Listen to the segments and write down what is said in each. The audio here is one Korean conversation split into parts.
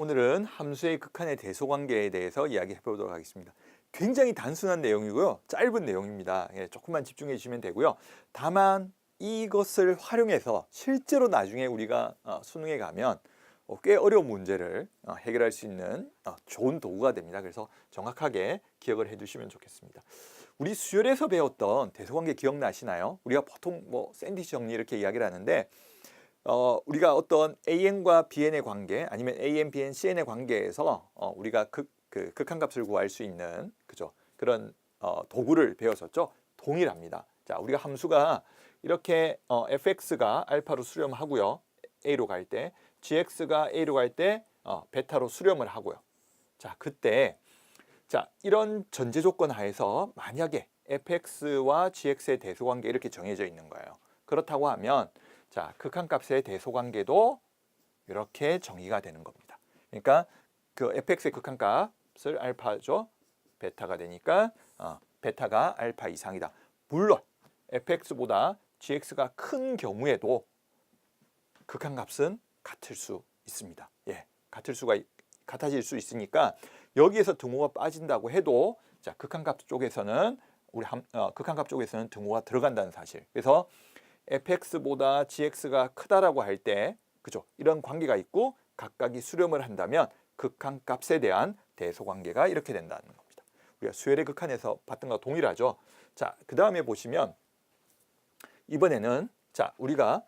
오늘은 함수의 극한의 대소관계에 대해서 이야기해 보도록 하겠습니다. 굉장히 단순한 내용이고요. 짧은 내용입니다. 조금만 집중해 주시면 되고요. 다만 이것을 활용해서 실제로 나중에 우리가 수능에 가면 꽤 어려운 문제를 해결할 수 있는 좋은 도구가 됩니다. 그래서 정확하게 기억을 해 주시면 좋겠습니다. 우리 수열에서 배웠던 대소관계 기억나시나요? 우리가 보통 샌드위치 정리 이렇게 이야기를 하는데 우리가 어떤 AN과 BN의 관계 아니면 AN, BN, CN의 관계에서 우리가 극한값을 구할 수 있는 그런 도구를 배웠었죠. 동일합니다. 자, 우리가 함수가 이렇게 fx가 알파로 수렴하고요. a로 갈 때 gx가 a로 갈 때 베타로 수렴을 하고요. 자, 그때 이런 전제 조건 하에서 만약에 fx와 gx의 대소관계 이렇게 정해져 있는 거예요. 그렇다고 하면 극한값의 대소관계도 이렇게 정의가 되는 겁니다. 그러니까 그 fx의 극한값을 알파죠. 베타가 되니까 베타가 알파 이상이다. 물론 fx보다 gx가 큰 경우에도 극한값은 같을 수 있습니다. 같아질 수 있으니까 여기에서 등호가 빠진다고 해도 극한값 쪽에서는 극한값 쪽에서는 등호가 들어간다는 사실. 그래서 fx보다 gx가 크다라고 할 때 이런 관계가 있고 각각이 수렴을 한다면 극한값에 대한 대소관계가 이렇게 된다는 겁니다. 우리가 수열의 극한에서 봤던 것과 동일하죠. 그 다음에 보시면 이번에는 우리가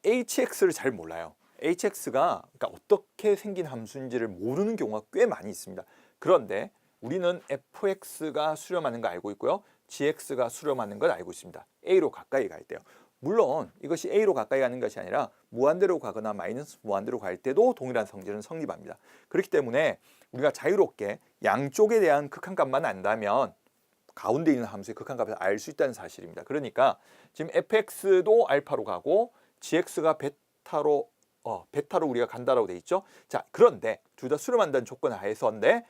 hx를 잘 몰라요. hx가 어떻게 생긴 함수인지를 모르는 경우가 꽤 많이 있습니다. 그런데 우리는 fx가 수렴하는 거 알고 있고요. gx가 수렴하는 걸 알고 있습니다. a로 가까이 갈 때요. 물론 이것이 a로 가까이 가는 것이 아니라 무한대로 가거나 마이너스 무한대로 갈 때도 동일한 성질은 성립합니다. 그렇기 때문에 우리가 자유롭게 양쪽에 대한 극한값만 안다면 가운데 있는 함수의 극한값을 알 수 있다는 사실입니다. 그러니까 지금 fx도 알파로 가고 gx가 베타로 우리가 간다라고 돼 있죠. 그런데 둘 다 수렴한다는 조건 하에서인데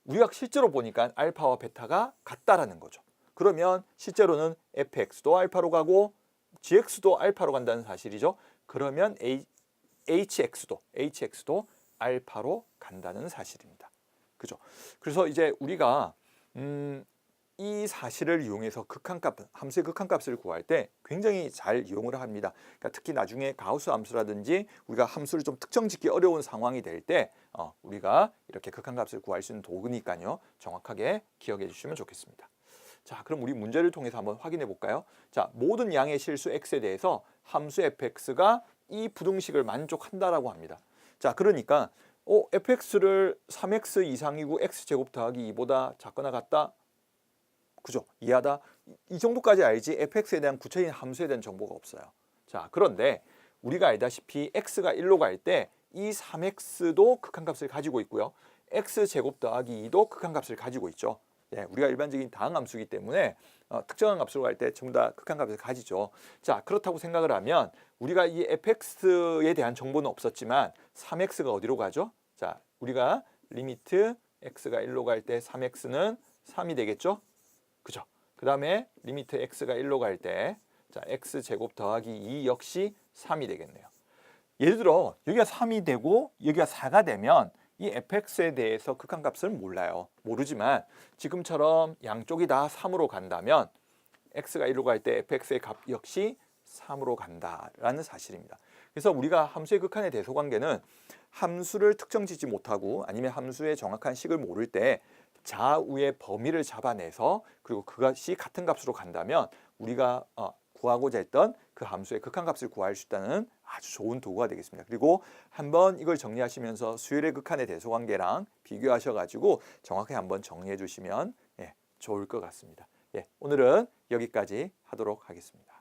우리가 실제로 보니까 알파와 베타가 같다라는 거죠. 그러면 실제로는 fx도 알파로 가고 gx도 알파로 간다는 사실이죠. 그러면 hx도 알파로 간다는 사실입니다. 그래서 이제 우리가 이 사실을 이용해서 함수의 극한값을 구할 때 굉장히 잘 이용을 합니다. 그러니까 특히 나중에 가우스 함수라든지 우리가 함수를 좀 특정 짓기 어려운 상황이 될 때 우리가 이렇게 극한값을 구할 수 있는 도구니까요. 정확하게 기억해 주시면 좋겠습니다. 그럼 우리 문제를 통해서 한번 확인해 볼까요? 모든 양의 실수 x에 대해서 함수 fx가 이 부등식을 만족한다라고 합니다. 그러니까 fx를 3x 이상이고 x제곱 더하기 2보다 작거나 같다. 이해하다. 이 정도까지 알지 fx에 대한 구체적인 함수에 대한 정보가 없어요. 그런데 우리가 알다시피 x가 1로 갈 때 이 3x도 극한값을 가지고 있고요. x제곱 더하기 2도 극한값을 가지고 있죠. 우리가 일반적인 다항함수이기 때문에 특정한 값으로 갈 때 전부 다 극한값을 가지죠. 그렇다고 생각을 하면 우리가 이 fx에 대한 정보는 없었지만 3x가 어디로 가죠? 우리가 리미트 x가 1로 갈 때 3x는 3이 되겠죠? 그 다음에 리미트 x가 1로 갈 때 x제곱 더하기 2 역시 3이 되겠네요. 예를 들어 여기가 3이 되고 여기가 4가 되면 이 fx에 대해서 극한값을 몰라요. 모르지만 지금처럼 양쪽이 다 3으로 간다면 x가 1로 갈 때 fx의 값 역시 3으로 간다라는 사실입니다. 그래서 우리가 함수의 극한의 대소관계는 함수를 특정 짓지 못하고 아니면 함수의 정확한 식을 모를 때 좌우의 범위를 잡아내서 그리고 그것이 같은 값으로 간다면 우리가 구하고자 했던 그 함수의 극한값을 구할 수 있다는 아주 좋은 도구가 되겠습니다. 그리고 한번 이걸 정리하시면서 수열의 극한의 대소관계랑 비교하셔가지고 정확하게 한번 정리해 주시면 좋을 것 같습니다. 오늘은 여기까지 하도록 하겠습니다.